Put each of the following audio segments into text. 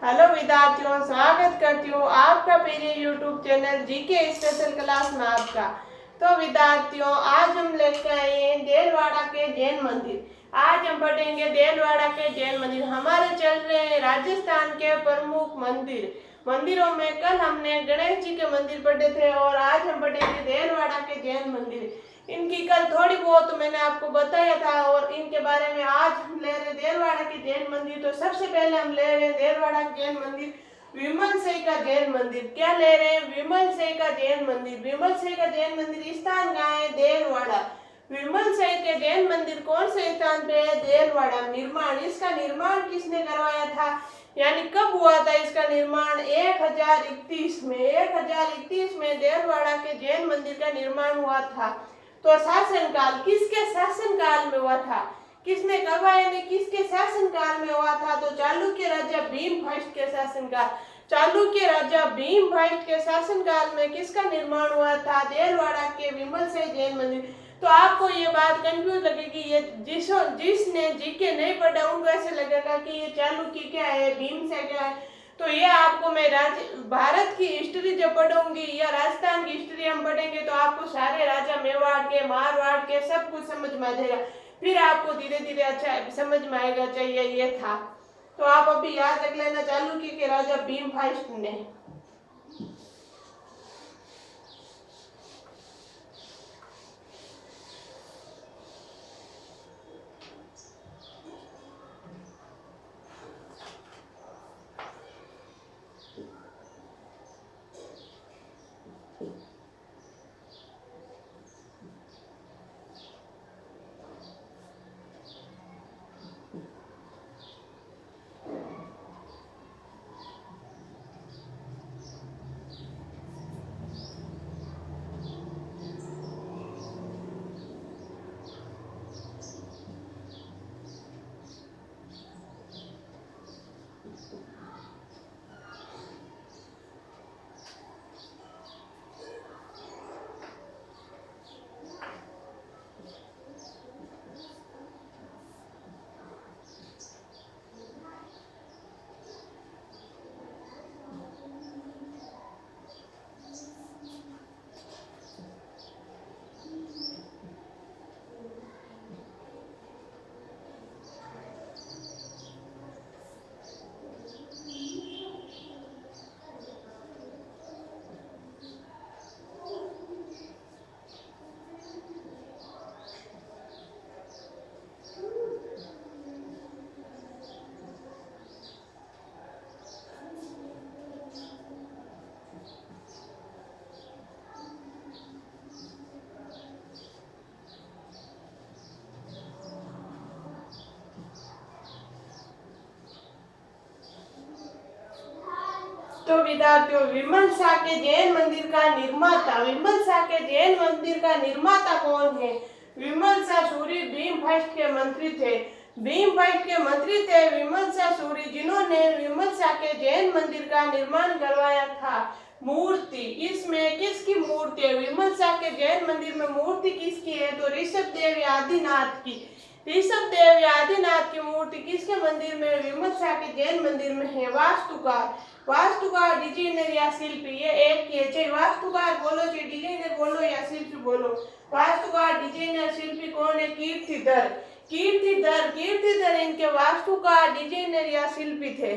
Hello विद्यार्थियों, स्वागत करती हूँ आपका मेरे YouTube channel GK special class में आपका। तो विद्यार्थियों, आज हम लेकर आए हैं देलवाड़ा के जैन मंदिर। आज हम पढ़ेंगे देलवाड़ा के जैन मंदिर। हमारे चल रहे हैं राजस्थान के प्रमुख मंदिरों में कल हमने गणेश जी के मंदिर पढ़े थे और आज हम पढ़ेंगे देलवाड़ा के जैन मंदिर। इनकी कल थोड़ी बहुत मैंने आपको बताया था और इनके बारे में आज हम ले रहे देलवाड़ा के जैन मंदिर। तो सबसे पहले हम ले रहे हैं देलवाड़ा के जैन मंदिर विमल साई का जैन मंदिर। क्या ले रहे हैं? विमल साई का जैन मंदिर। विमल साई का जैन मंदिर स्थान कहाँ है? देलवाड़ा। विमल साई के जैन मंदिर कौन से स्थान पे है? देलवाड़ा। निर्माण, इसका निर्माण किसने करवाया था, यानी कब हुआ था इसका निर्माण? 1031 में। 1031 में देलवाड़ा के जैन मंदिर का निर्माण हुआ था। तो शासनकाल किसके शासनकाल में हुआ था? किसने करवाया ने किसके शासनकाल में हुआ था? तो चालुक्य राजा भीम फर्स्ट के शासनकाल। चालुक्य राजा भीम फर्स्ट के शासनकाल में किसका निर्माण हुआ था? देलवाड़ा के विमल साई जैन मंदिर। तो आपको ये बात कंफ्यूज लगेगी, ये जिसने जीके नहीं पढ़ा उनको ऐसे लगेगा कि ये चालुक्य क्या है, भीम से क्या है। तो ये आपको मैं भारत की हिस्ट्री जब पढ़ूंगी या राजस्थान की हिस्ट्री हम पढ़ेंगे तो आपको सारे राजा मेवाड़ के, मारवाड़ के सब कुछ समझ में आ जाएगा। फिर आपको धीरे धीरे अच्छा समझ में आएगा चाहिए ये था। तो आप अभी याद रख लेना, चालुक्य के राजा भीम फर्स्ट ने। तो विद्यार्थियों, विमल शाह के जैन मंदिर का निर्माता, विमल शाह के जैन मंदिर का निर्माता कौन है? विमल शाह सूरी भीम फर्स्ट के मंत्री थे। भीम फर्स्ट के मंत्री थे विमल शाह सूरी, जिन्होंने विमल शाह के जैन मंदिर का निर्माण करवाया था। मूर्ति, इसमें किसकी मूर्ति है? विमल शाह के जैन मंदिर में मूर्ति किसकी है? तो ऋषभ देव आदिनाथ की। ऋषभ देव आदिनाथ की मूर्ति किसके मंदिर में? विमल शाह के जैन मंदिर में है। वास्तुकार डिजाइनर या शिल्पी, ये एक ही है। चाहे वास्तुकार बोलो चाहे डिजाइनर बोलो या शिल्पी बोलो, वास्तुकार डिजाइनर शिल्पी कौन है? कीर्तिधर इनके वास्तुकार डिजाइनर या शिल्पी थे।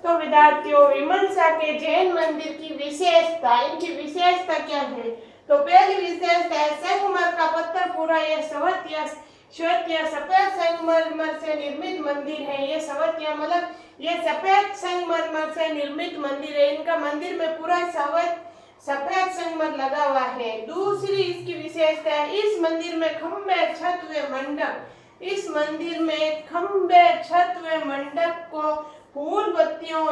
तो विद्यार्थियों, विमर्शा के जैन मंदिर की विशेषता, इनकी विशेषता क्या है? तो पहली विशेषता है संगमरमर का पत्थर पूरा ये श्वेत या सफेद संगमरमर से निर्मित मंदिर है। ये श्वेत या मतलब ये सफेद संगमरमर से निर्मित मंदिर है। इनका मंदिर में पूरा सफेद संगमरमर लगा हुआ है। दूसरी इसकी विशेषता है, इस मंदिर में खंबे, छत व मंडप, इस मंदिर में खंबे, छत व मंडप को फूल पत्तियों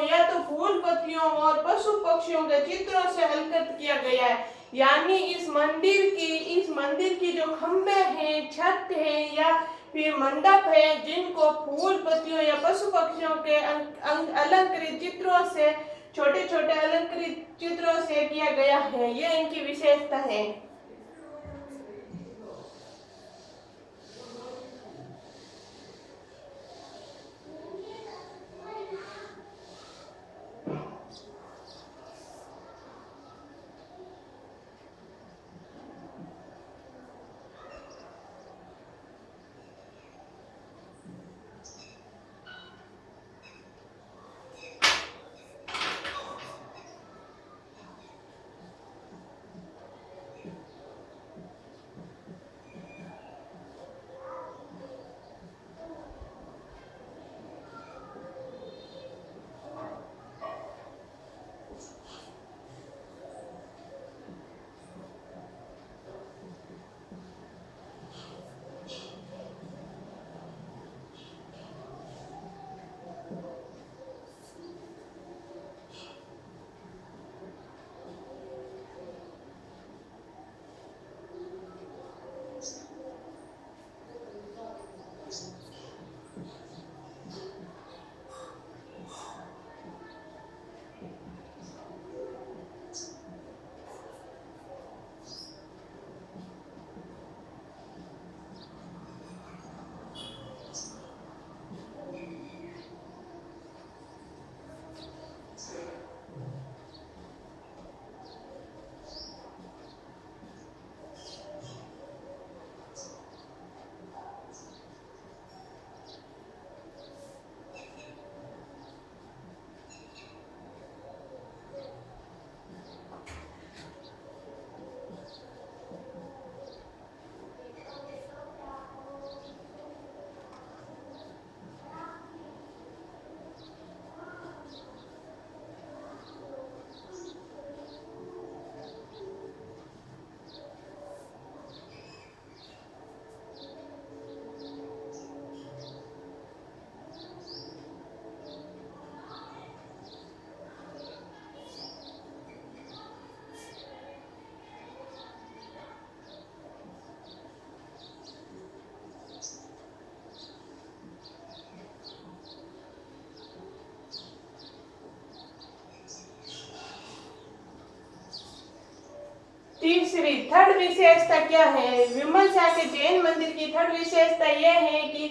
और पशु पक्षियों के चित्रों से अलंकृत किया गया है। यानी इस मंदिर की जो खंबे हैं, छत है या फिर मंडप है, जिनको फूल पत्तियों या पशु पक्षियों के अलंकृत चित्रों से, छोटे छोटे अलंकृत चित्रों से किया गया है। ये इनकी विशेषता है। तीसरी थर्ड विशेषता क्या है? विमर्शा के जैन मंदिर की थर्ड विशेषता यह है कि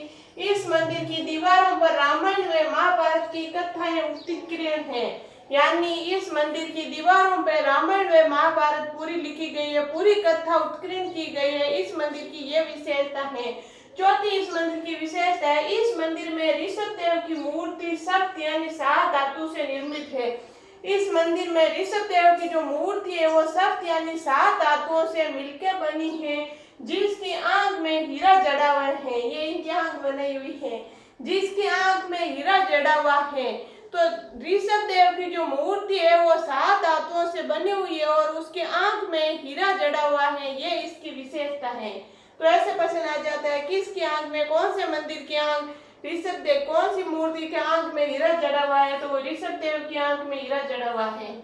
इस मंदिर की दीवारों पर रामायण व महाभारत की कथाएं उत्कीर्ण हैं। यानी इस मंदिर की दीवारों पर रामायण व महाभारत पूरी लिखी गई है, पूरी कथा उत्कीर्ण की गई है। इस मंदिर की यह विशेषता है। चौथी इस मंदिर की विशेषता है, इस मंदिर में ऋषभ देव की मूर्ति सप्त यानी 7 धातु से निर्मित है। इस मंदिर में ऋषभ देव की जो मूर्ति है वो सप्त यानी 7 धातुओं से मिलकर बनी है, जिसकी आंख में हीरा जड़ा हुआ है। ये इनकी आंख बनाई हुई है, जिसकी आंख में हीरा जड़ा हुआ है। तो ऋषभ देव की जो मूर्ति है वो 7 धातुओं से बनी हुई है और उसकी आंख में हीरा जड़ा हुआ है। ये इसकी विशेषता है। तो ऐसे प्रश्न आ जाता है, किसकी आंख में, कौन से मंदिर की आंख, ऋषभ देव, कौन सी मूर्ति के आंख में हीरा जड़ा हुआ है? तो वो ऋषभ देव की आंख में हीरा जड़ा हुआ है।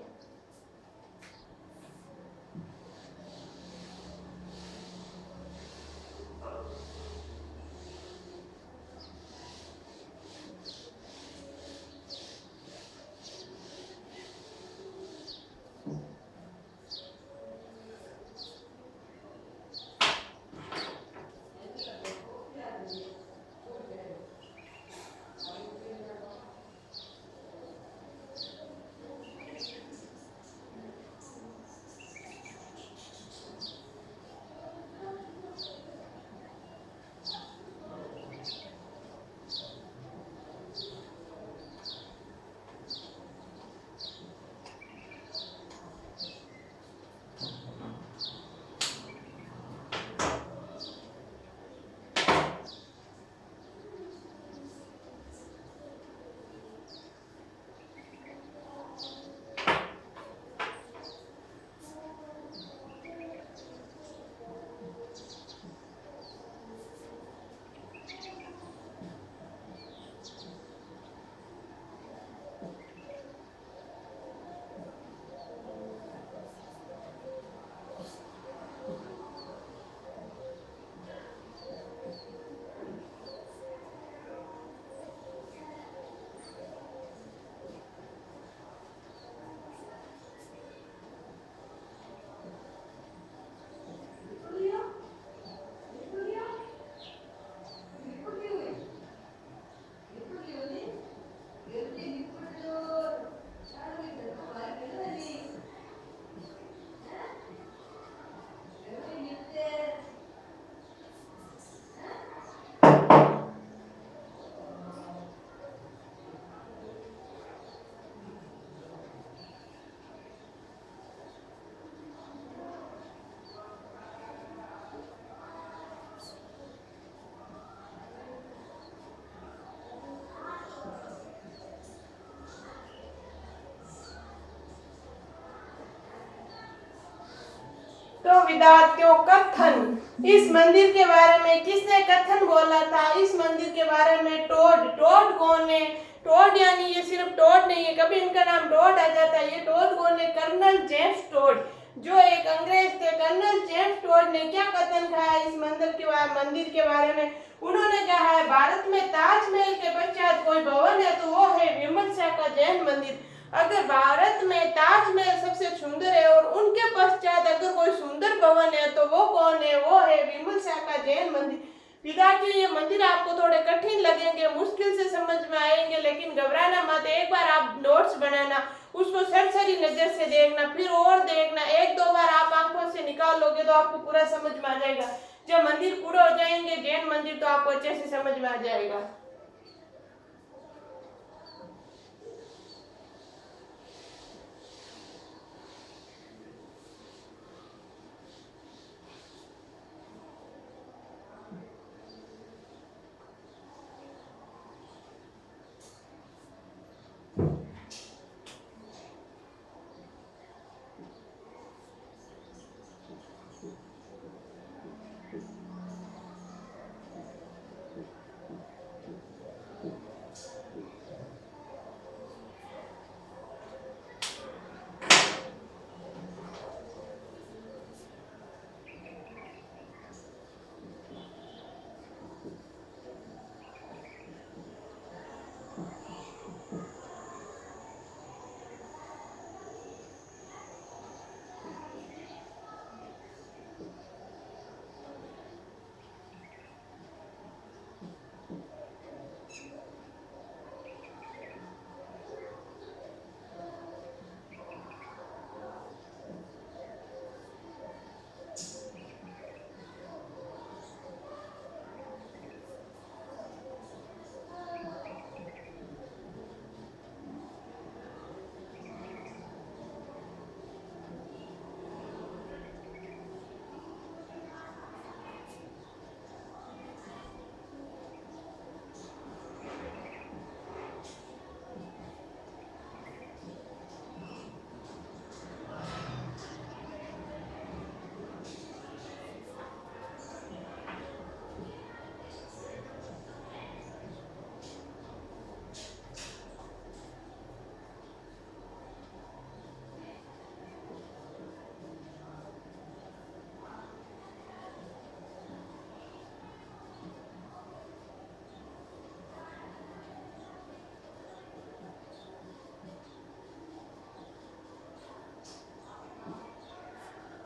विद्यार्थियों, कथन, इस मंदिर के बारे में किसने कथन बोला था? इस मंदिर के बारे में टोड। टोड कौन है? टोड यानी ये सिर्फ टोड नहीं है, कभी इनका नाम टोड आ जाता है। ये टोड कौन है? कर्नल जेम्स टोड, जो एक अंग्रेज थे। कर्नल जेम्स टोड ने क्या कथन कहा है इस मंदिर के बारे में? उन्होंने कहा है, भारत में ताजमहल के पश्चात कोई भवन है तो वो है विमल शाह का जैन मंदिर। अगर भारत में ताजमहल सबसे सुंदर है और उनके पश्चात अगर कोई सुंदर भवन है तो वो कौन है? वो है विमल शाह का जैन मंदिर। विद्यार्थियों, ये मंदिर आपको थोड़े कठिन लगेंगे, मुश्किल से समझ में आएंगे, लेकिन घबराना मत। एक बार आप नोट्स बनाना, उसको सरसरी नजर से देखना, फिर और देखना, एक दो बार आप आंखों से निकाल लोगे तो आपको पूरा समझ में आ जाएगा। जब मंदिर पूरे हो जाएंगे जैन मंदिर तो आपको अच्छे से समझ में आ जाएगा।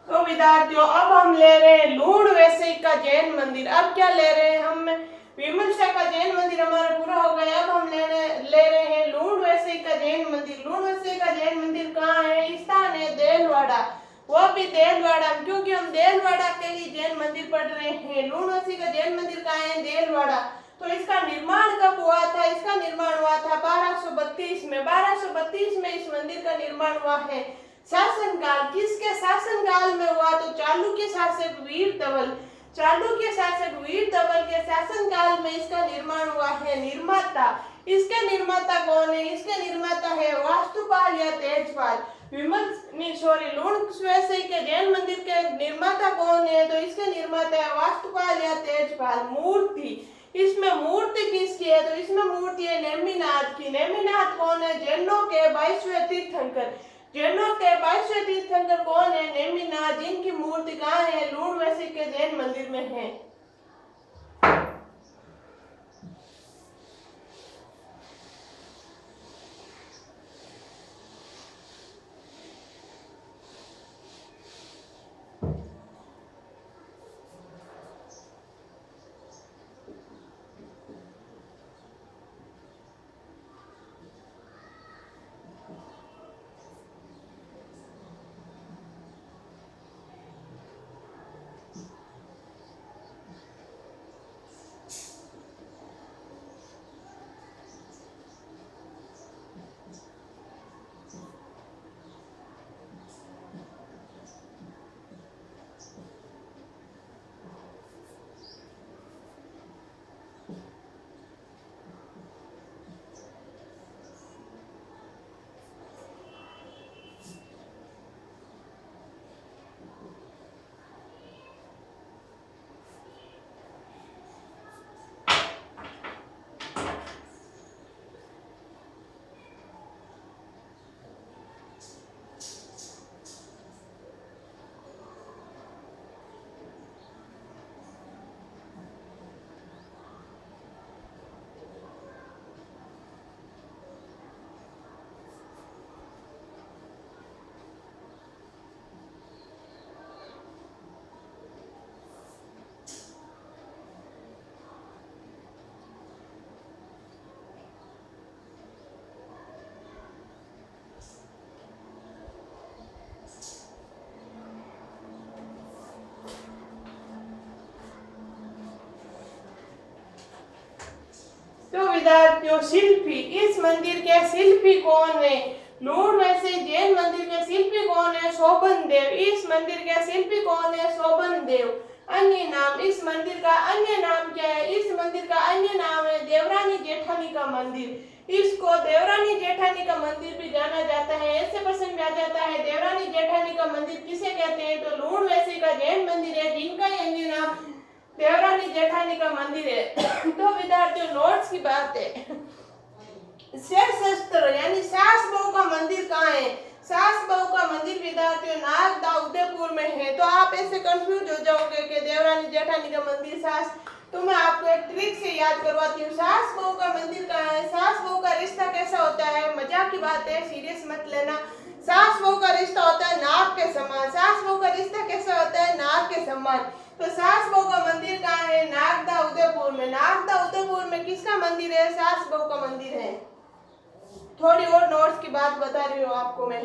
तो विद्यार्थियों, अब हम ले रहे हैं लूण वैसे का जैन मंदिर। अब क्या ले रहे हैं हम? विमल शाह का जैन मंदिर हमारा पूरा हो गया। अब हम ले रहे हैं लूण वैसे का जैन मंदिर। लूण वैसे का जैन मंदिर कहाँ है? स्थान है देलवाड़ा, वो भी देलवाड़ा, क्योंकि हम देलवाड़ा के ही जैन मंदिर पढ़ रहे हैं। लूण वैसे का जैन मंदिर कहाँ है? देलवाड़ा। तो इसका निर्माण कब हुआ था? इसका निर्माण हुआ था 1232 में। 1232 में इस मंदिर का निर्माण हुआ है। शासनकाल किसके शासनकाल में हुआ? तो चालुक्य शासक वीर धवल। चालुक्य शासक वीर धवल के शासनकाल में इसका निर्माण हुआ है। निर्माता, इसके निर्माता कौन है? इसके निर्माता है वास्तुपाल या तेजपाल। लूण वैसे के जैन मंदिर के निर्माता कौन है? तो इसके निर्माता है वास्तुपाल या तेजपाल। मूर्ति, इसमें मूर्ति किसकी है? तो इसमें मूर्ति है नेमिनाथ की। नेमिनाथ कौन है? जैनों के 22वें तीर्थंकर। जैनों के 22वें तीर्थंकर कौन है? नेमिनाथ, जिनकी मूर्ति कहाँ है? लूण वैसे के जैन मंदिर में है। तो विद्यार्थियों शिल्पी, इस मंदिर के शिल्पी कौन है? लूणवैसे जैन मंदिर के शिल्पी कौन है? शोभन देव। इस मंदिर के शिल्पी कौन है? शोभन देव। अन्य नाम, इस मंदिर का अन्य नाम क्या है? इस मंदिर का अन्य नाम है देवरानी जेठानी का मंदिर। इसको देवरानी जेठानी का मंदिर भी जाना जाता है। ऐसे प्रश्न में आ जाता है देवरानी जेठानी का मंदिर किसे कहते हैं? तो लूणवैसे का जैन मंदिर है जिनका अन्य नाम देवरानी जेठानी का मंदिर है। तो विद्यार्थियों नोट्स की बात है, शस्त्र यानी सास बहू का मंदिर कहाँ है? सास बहू का मंदिर विद्यार्थियों नागदा उदयपुर में है। तो आप ऐसे कंफ्यूज हो जाओगे कि देवरानी जेठानी का मंदिर सास, तो मैं आपको एक ट्रिक से याद करवाती हूँ। सास बहू का मंदिर कहाँ है? सास बहू का रिश्ता कैसा होता है? मजाक की बात है, सीरियस मत लेना। सास बहू का रिश्ता होता है नाग के समान। सास बहू का रिश्ता कैसा होता है? नाग के समान। तो सास बहू का मंदिर कहाँ है? नागदा उदयपुर में। नागदा उदयपुर में किसका मंदिर है? सास बहू का मंदिर है। थोड़ी और नोट्स की बात बता रही हूँ आपको मैं।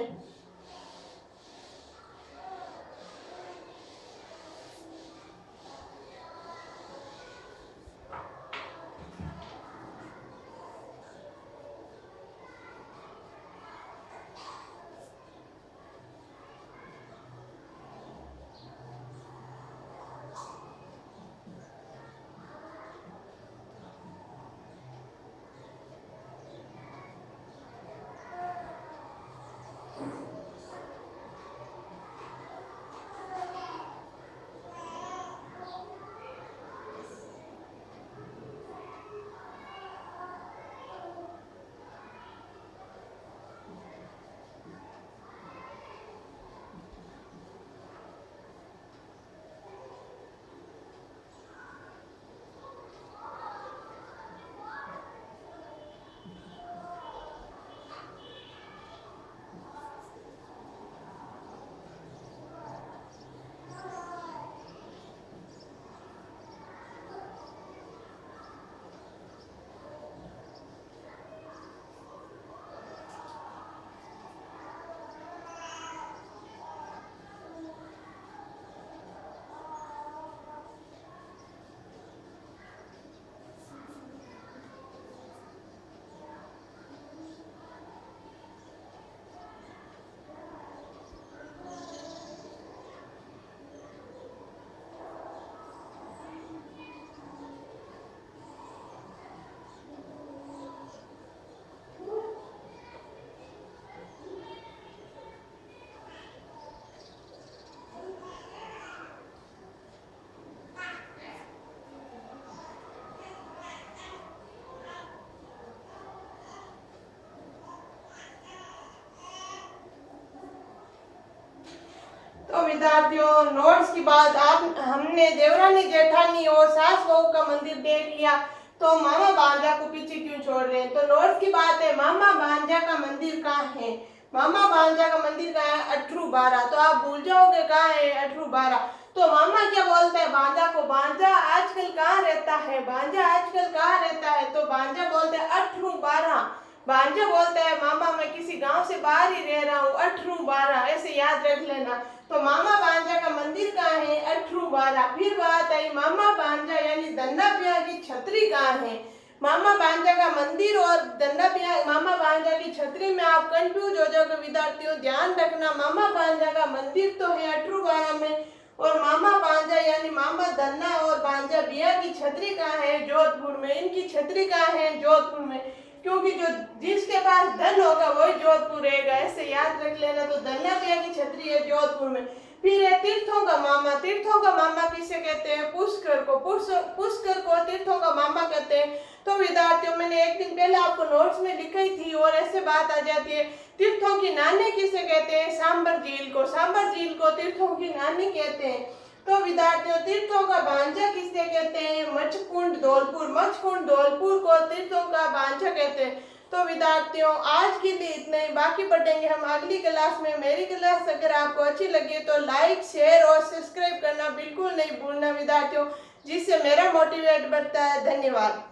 तो विद्यार्थियों नोट्स की बात, आप हमने देवरानी जेठानी और सास बहू का मंदिर देख लिया, तो मामा भांजा को पीछे क्यों छोड़ रहे हैं? तो नोट्स की बात है, मामा भांजा का मंदिर कहाँ है? मामा भांजा का मंदिर कहाँ है? अठरू बारा। तो आप भूल जाओगे कहाँ है अठरू बारा। तो मामा क्या बोलते हैं भांजा को? भांजा आजकल कहाँ रहता है? भांजा आजकल कहाँ रहता है? तो भांजा बोलते हैं अठरू बारा। भांजा बोलता है मामा मैं किसी गांव से बाहर ही रह रहा हूँ, अठरू बारा। ऐसे याद रख लेना। तो मामा भांजा का मंदिर कहाँ है? अठरू बारा। फिर बात आई मामा भांजा यानी धन्ना ब्याह की छतरी कहाँ है? मामा भांजा का मंदिर और धन्ना ब्याह मामा भांजा की छतरी में आप कंफ्यूज हो जाओगे विद्यार्थियों। ध्यान रखना, मामा भांजा का मंदिर तो है अठरू बारा में, और मामा भांजा यानी मामा धन्ना और भांजा ब्याह की छतरी कहाँ है? जोधपुर में। इनकी छतरी कहाँ है? जोधपुर में। क्योंकि जो जिसके पास धन होगा वही जोधपुर रहेगा, ऐसे याद रख लेना। तो धन्ना ब्याह की छतरी है जोधपुर में। फिर है तीर्थों का मामा। तीर्थों का मामा किसे कहते हैं? पुष्कर को। पुष्कर को तीर्थों का मामा कहते हैं। तो विद्यार्थियों मैंने एक दिन पहले आपको नोट्स में लिखी थी और ऐसे बात आ जाती है, तीर्थों की नानी किसे कहते हैं? सांबर झील को। सांबर झील को तीर्थों की नानी कहते हैं। तो विद्यार्थियों तीर्थों का भांजा किसे कहते हैं? मचकुंड धौलपुर। मचकुंड धौलपुर को तीर्थों का भांजा कहते हैं। तो विद्यार्थियों आज के लिए इतना ही, बाकी पढ़ेंगे हम अगली क्लास में। मेरी क्लास अगर आपको अच्छी लगे तो लाइक शेयर और सब्सक्राइब करना बिल्कुल नहीं भूलना विद्यार्थियों, जिससे मेरा मोटिवेट बढ़ता है। धन्यवाद।